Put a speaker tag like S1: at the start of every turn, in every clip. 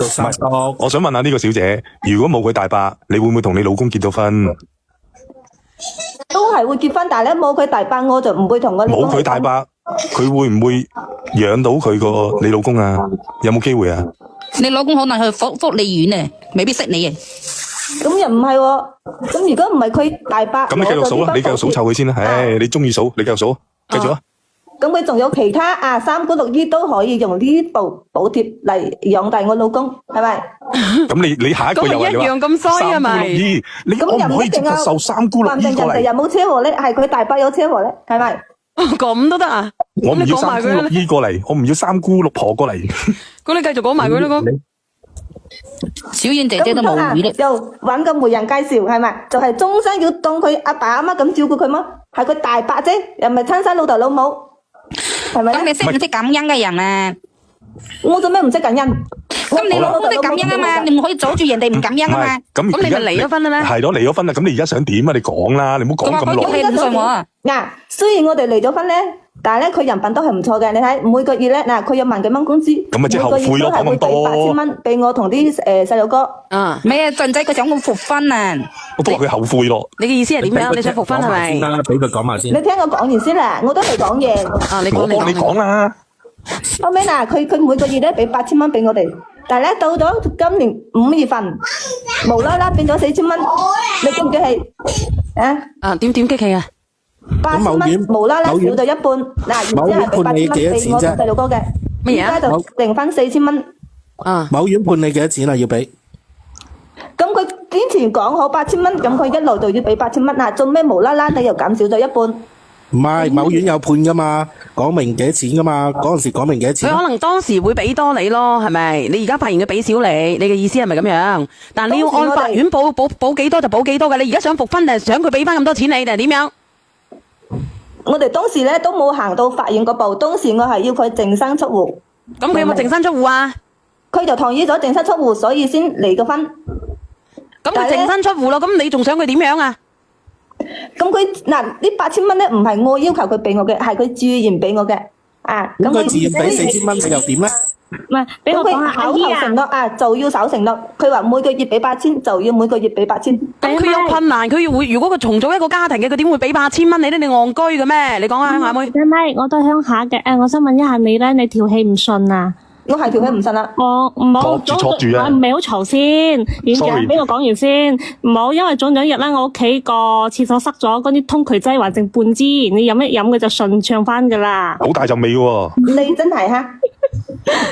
S1: 到三叔。
S2: 我想問下呢個小姐，如果冇佢大伯，你會唔會同你老公結到婚？
S3: 都係會結婚，但係咧冇佢大伯，我就唔會同我老公。
S2: 冇佢大伯，佢會唔會養到佢個你老公啊？有冇機會啊？
S4: 你老公可能去福利院啊，未必識你啊。
S3: 咁又唔係喎，咁如果唔係佢大伯，
S2: 咁你繼續數啦，你繼續數湊佢先啦。唉，你中意數，你繼續數，繼續啊。
S3: 咁佢仲有其他三姑六姨都可以用呢部補貼嚟養大我老公，係咪？
S2: 咁你下一個又係
S5: 咁咪一樣咁衰係咪？
S2: 三姑六姨，你可唔可以接受三姑六姨過
S3: 人哋又
S2: 嚟？
S3: 冇車禍咧，係佢大伯有車禍咧，係咪？
S5: 咁都得啊？
S2: 我唔要
S5: 咁你講埋
S2: 三姑六
S5: 佢啦，
S2: 姨過嚟，我唔要三姑六婆過嚟。
S5: 咁你繼續講埋佢啦，咁
S4: 小燕姐姐都冇語力。
S3: 就揾個媒人介紹，係咪？就係終身要當佢阿爸阿媽咁照顧佢嗎？係佢大伯啫，又唔係親生老豆老母，係咪咧？
S4: 咁你識唔識感恩嘅人啊？
S3: 我做咩唔識感恩？
S4: 咁你老公識感恩啊嘛，你唔可以阻住人哋唔感恩啊嘛。
S5: 咁你咪離咗婚啦咩？
S2: 係咯，離咗婚啦。咁你而家想點啊？你講啦，你唔好講咁耐。
S4: 佢氣唔順我啊！
S3: 雖然我哋離咗婚咧，但係咧佢人品都係唔錯嘅。你睇每個月咧，佢有萬幾蚊工資，
S2: 咁咪即係後悔咯，講咁多。
S3: 每個月都係會俾8000蚊俾我同啲細路哥。
S4: 咩俊仔佢想我復婚啊？
S2: 我都話佢後悔咯。
S5: 你嘅意思係點樣？你想復婚係咪？
S1: 俾佢講埋先。
S3: 你聽我講完先啦，我都未講完。
S5: 你
S2: 我幫你講啦。
S3: 後尾佢每個月咧俾8000蚊俾我哋，但係咧到咗今年5月份，無啦啦變咗4000蚊，你激唔激氣？
S5: 點激氣啊
S3: ？8000蚊無啦啦少咗一半，嗱，然之後係俾8000蚊俾我同細路哥嘅，
S5: 乜嘢啊？
S3: 而家就剩翻4000蚊。
S1: 某院判你幾多錢啊？要俾？
S3: 咁佢之前講好8000蚊，咁佢一路就要俾8000蚊啊！做咩無啦啦你又減少咗一半？
S1: 唔係，某院有判噶嘛，講明幾多錢噶嘛，嗰陣時講明幾多錢。
S5: 佢可能當時會俾多你咯，係咪？你而家發現佢俾少你，你嘅意思係咪咁樣？但係你要按法院補幾多就補幾多嘅。你而家想復婚定係想佢俾翻咁多錢你定係點樣？
S3: 我哋當時咧都冇行到法院嗰步，當時我係要佢淨身出戶。
S5: 咁佢有冇淨身出戶啊？
S3: 佢就同意咗淨身出戶，所以先離個婚。
S5: 咁佢淨身出戶咯，咁你仲想佢點樣啊？
S3: 咁佢呢8000蚊咧，唔係我要求佢俾我嘅，係佢自願俾我嘅。
S1: 咁佢自願俾4000蚊，你又點咧？
S3: 唔係，俾我講下口頭承諾就要守承諾。佢話每個月俾8000，就要每個月俾8000。
S5: 咁佢有困難，佢會如果佢重組一個家庭嘅，佢點會俾8000蚊你咧？你戇居嘅咩？你講下阿妹。
S6: 阿妹，我都鄉下嘅，我想問一下你咧，你條氣唔順啊？
S3: 我係條氣唔順啦。
S6: 我唔好
S2: 坐住啊！
S6: 唔係好嘈先，院長俾我講完先，唔好因為早兩日咧，我屋企個廁所塞咗，嗰啲通渠劑還剩半支，你飲一飲佢就順暢翻噶啦。
S2: 好大陣味喎！
S3: 你真係嚇！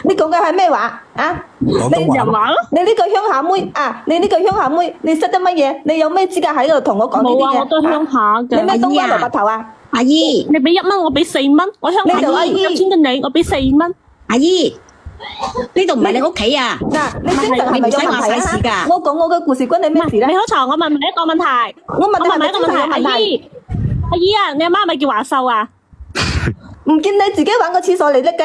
S3: 你講嘅係咩話啊？
S1: 廣東
S6: 人話咯。
S3: 你呢個鄉下妹你呢個鄉下妹，你識得乜嘢？你有咩資格喺度同我講呢啲嘢？
S6: 冇啊，我都鄉下嘅。
S3: 你咩冬瓜蘿蔔頭啊？
S4: 阿姨，
S6: 你俾1蚊，我俾4蚊。我鄉下
S3: 阿姨
S6: 1000嘅你，我俾4蚊。
S4: 阿姨，呢度唔係你屋企啊！
S3: 你精神係咪有問題啊？我講我嘅故事關你咩事咧？
S6: 你好嘈，我問你一個問題。
S3: 我問你係咪精神有問題？
S6: 阿姨啊，你阿媽係咪叫華秀啊？
S3: 唔見你自己揾個廁所嚟拎嘅？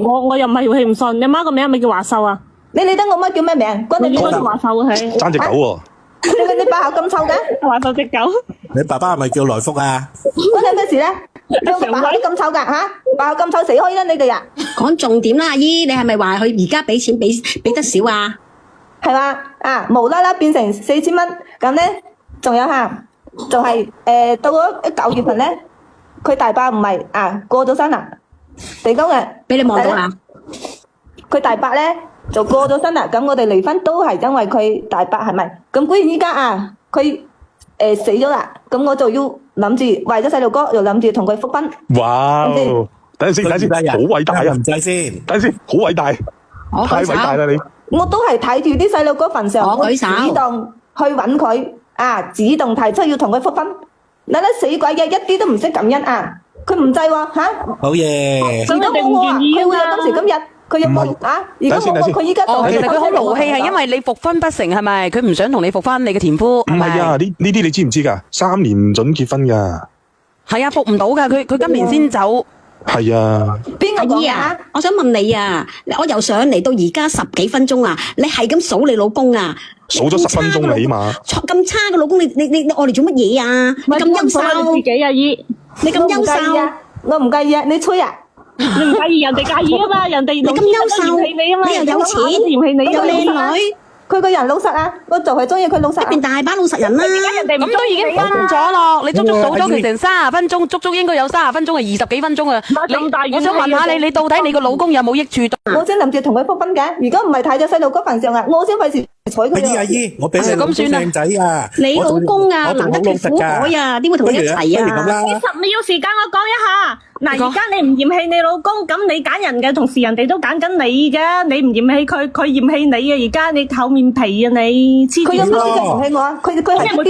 S6: 我又唔係條氣唔順，你阿媽個名係咪叫華秀啊？
S3: 你理得我媽叫咩名？關你
S6: 應該叫華秀啊，係。
S2: 爭隻狗喎！
S3: 你把口咁臭嘅？
S6: 華秀隻狗。
S1: 你爸爸係咪叫來福啊？
S3: 關你咩事咧？將個把口咁臭噶吓？把口咁臭死開啦！你哋啊！
S4: 講重點啦，阿姨，你係咪話佢而家俾錢俾得少啊？
S3: 係嘛？無啦啦變成4000蚊，咁咧仲有就係到咗9月份咧，佢大伯唔係過咗身啦，地溝嘅
S4: 俾你望到啦。
S3: 佢大伯咧就過咗身啦，咁我哋離婚都係因為佢大伯係咪？咁居然依家佢死咗啦，咁我就要諗住為咗細路哥，又諗住同佢復婚。
S2: 哇！等陣先，好偉大啊！
S1: 唔制先，
S2: 等陣先，好偉大，太偉大啦你！
S3: 我都係睇住啲細路哥份上，我主
S4: 舉手
S3: 動去揾佢主動提出要同佢復婚。嗱啲死鬼嘅一啲都唔識感恩佢唔制喎
S1: 好嘢！
S3: 如果冇我佢會有今時今日。佢有冇如果冇我，佢依家仲
S5: 其實佢好勞氣，係因為你復婚不成，係咪？佢唔想同你復婚，你嘅前夫。
S2: 唔係啊，呢啲你知唔知㗎？3年唔准結婚㗎。
S5: 係啊，復唔到㗎，佢今年先走。
S2: 係啊。
S3: 邊個講啊？
S4: 我想問你啊，我由上嚟到而家10幾分鐘啊，你係咁數你老公啊？
S2: 數咗10分鐘啦，起碼。
S4: 咁差嘅老公，你愛嚟做乜嘢啊？你咁優秀，
S6: 自己阿姨，
S4: 你咁優秀，
S3: 我唔介意啊，你吹啊！
S6: 你唔介意人哋介意啊嘛，人哋
S4: 你咁優秀，
S6: 嫌棄你啊嘛，
S4: 你又有錢，
S6: 嫌棄你，
S4: 又靚女，
S3: 佢個人老實啊，我就係中意佢老實啊。
S4: 一邊大把老實人啦。
S6: 人哋唔
S5: 咁都已經分咗咯，你足足數咗佢成30分鐘，足足應該有30分鐘係20幾分鐘啊！
S6: 咁大
S5: 我想問下你，你到底你個老公有冇益處？
S3: 我先諗住同佢復婚嘅，如果唔係睇咗細路嗰份上啊，我先費事睬佢啊。
S1: 阿姨，我俾你老公靚仔啊！
S4: 你老公啊，難得脫苦海啊，點會同你一齊啊？
S6: 你10秒時間我講一下。嗱，而家你唔嫌棄你老公，咁你揀人嘅同時，人哋都揀緊你嘅。你唔嫌棄佢，佢嫌棄你啊！而家你厚面皮啊你，黐
S3: 佢有
S6: 線
S3: 冇嫌棄我啊？佢係啲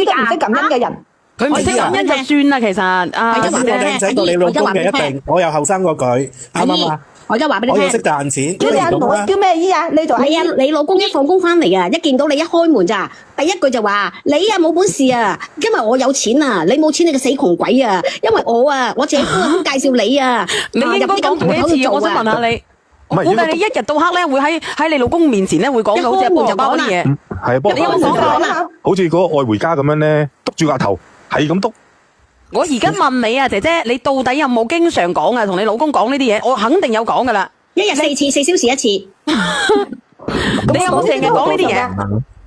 S3: 都唔識感恩嘅人。
S5: 佢唔識感恩就算啦，其實啊，
S1: 我靚仔過你老公嘅一定，我又後生過佢，啱唔啱啊？
S4: 我而家話俾你聽
S1: 我又識。賺錢，
S3: 叫你阿奴叫咩姨啊？你做阿姨
S4: 你啊，你老公一放工翻嚟啊，一見到你一開門咋，第一句就話你啊冇本事啊，因為我有錢啊，你冇錢你個死窮鬼啊，因為我姐夫咁介紹你啊，
S5: 你應該講幾次？我想問下你，我估計你一日到黑咧會喺你老公面前咧會講到好似一半就講啲嘢。
S2: 係啊，不過
S5: 你有冇講過啊？
S2: 好似嗰個愛回家咁樣咧，督住個頭，係咁督。
S5: 我而家問你啊，姐姐，你到底有冇經常講啊？同你老公講呢啲嘢，我肯定有講噶啦。
S4: 一日4次，4小時1次。
S5: 你有冇成日講呢啲嘢？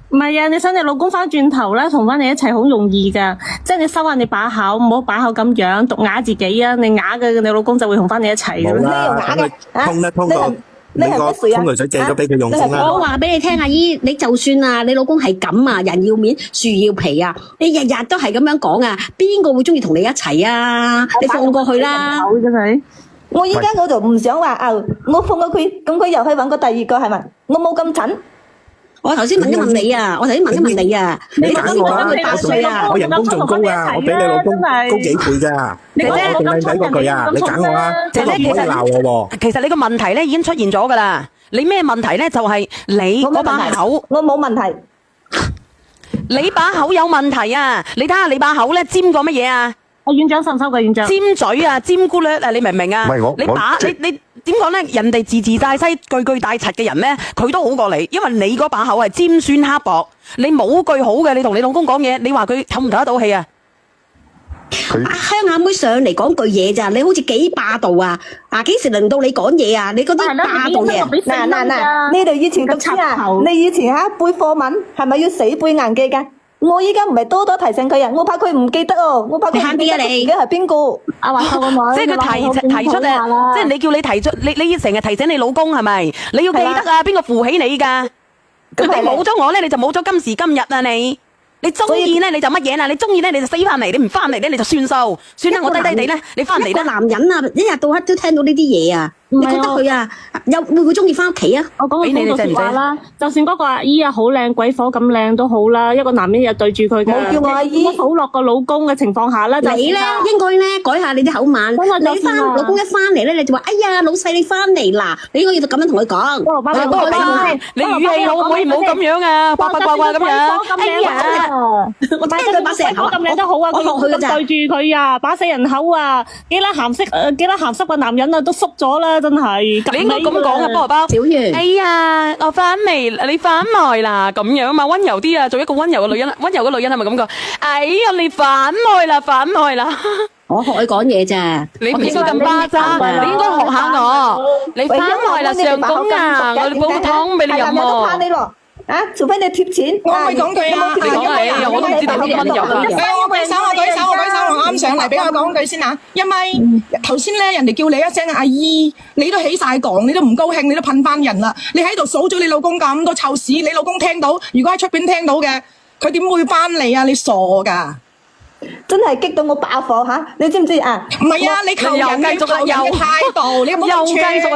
S6: 唔係啊，你想你老公翻轉頭咧，同翻你一齊好容易噶，即係你收下你把口，唔好把口咁樣毒啞自己啊！你啞嘅，你老公就會同翻你一齊噶啦。
S1: 冇啦，咁佢通一通個
S3: 你係乜水啊？
S1: 通渠水借咗俾佢用先啦。
S4: 我話俾你聽，阿姨，你就算啊，你老公係咁啊，人要面，樹要皮啊，你日日都係咁樣講啊，邊個會中意同你一齊啊？你放過去啦。
S6: 好真係。
S3: 我依家我就唔想話啊，我放過佢，咁佢又去揾個第二個係咪？我冇咁蠢。
S4: 我頭先問一問你啊，我頭先問一問你啊，你頭先講佢8歲啊，
S1: 我人工仲高啊，我比你老公高幾倍噶，我仲靚仔過佢啊，你揀我啊，
S5: 姐姐
S1: 唔可以鬧我喎。
S5: 其實你個問題咧已經出現咗噶啦。你咩問題咧？就係你嗰把口，
S3: 我冇問題。
S5: 你把口有問題啊！你睇下你把口咧尖過乜嘢啊？
S6: 我院長收唔收嘅院長？
S5: 尖嘴啊，尖咕略啊，你明唔明啊？
S2: 唔係我
S5: 你把
S2: 我
S5: 你點講咧？人哋字字大西句句大柒嘅人咧，佢都好過你，因為你嗰把口係尖酸刻薄，你冇句好嘅，你同你老公講嘢，你話佢唞唔唞得到氣啊？
S4: 鄉下妹上嚟講句嘢咋，你好似幾霸道啊！幾時輪到你講嘢啊？你覺得霸道嘅？
S3: 嗱，你哋以前讀書啊，你以前背課文係咪要死背硬記㗎？我依家唔係多多提醒佢啊，我怕佢唔記得哦，我怕佢唔記得自己係邊個。
S6: 阿華秀個女，
S5: 即係佢提出啊，即係你叫你提出，你成日提醒你老公係咪？你要記得啊，邊個扶起你㗎？你冇咗我咧，你就冇咗今時今日啊！你中意咧你就乜嘢啦？你中意咧你就死翻嚟，你唔翻嚟咧你就算數。算啦，我低低地咧，你翻嚟啦。
S4: 一個男人啊，一日到黑都聽到呢啲嘢啊！你覺得佢啊，又會唔會中意翻屋企啊？
S6: 我講個公道説話啦，就算嗰個阿姨啊好靚鬼火咁靚都好啦，一個男人日對住佢嘅，
S3: 冇叫我阿姨
S6: 好落個老公嘅情況下咧，
S4: 你咧應該咧改下你啲口吻。你翻老公一翻嚟咧，你就話：哎呀，老細你翻嚟啦！你應該要咁樣同佢講。
S5: 你語氣可唔可以唔好咁樣啊？呱呱呱呱咁樣。
S6: 哎呀，
S4: 我聽佢把死人口
S6: 咁靚都好啊，
S4: 我學佢㗎咋。
S6: 對住佢啊，把死人口啊，幾粒鹹濕嘅男人啊都縮咗啦，真係。
S5: 你應該咁講啊，菠蘿包。
S4: 小圓，
S5: 哎呀，我翻嚟，你翻來啦，咁樣啊嘛，溫柔啲啊，做一個溫柔嘅女人，溫柔嘅女人係咪咁講？哎呀，你翻來啦，翻來啦。
S4: 我學佢講嘢咋。
S5: 你唔應該咁巴渣，你應該學下我。你翻來啦，上公啊，我哋煲湯俾你飲喎。
S3: 啊，除非你貼錢。
S7: 我可以講句啊，
S5: 你講你，我都唔知道乜溫柔法。
S7: 我舉手，我啱上嚟俾我講句先啊，因為頭先咧人哋叫你一聲阿姨，你都起晒槓，你都唔高興，你都噴翻人啦，你喺度數咗你老公咁多臭屎，你老公聽到，如果喺出邊聽到嘅，佢點會翻嚟啊？你傻噶！
S3: 真係激到我爆火嚇，你知唔知啊？
S7: 唔係啊，你求人嘅態度，你有冇
S5: 又繼
S7: 咁串？
S5: 續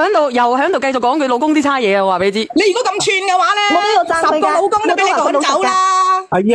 S5: 喺度繼續講佢老公啲差嘢啊！我話俾你知。
S7: 你如果咁串嘅話咧，
S3: 我都有讚佢㗎
S7: 10個老公都俾你趕走啦。
S1: 阿姨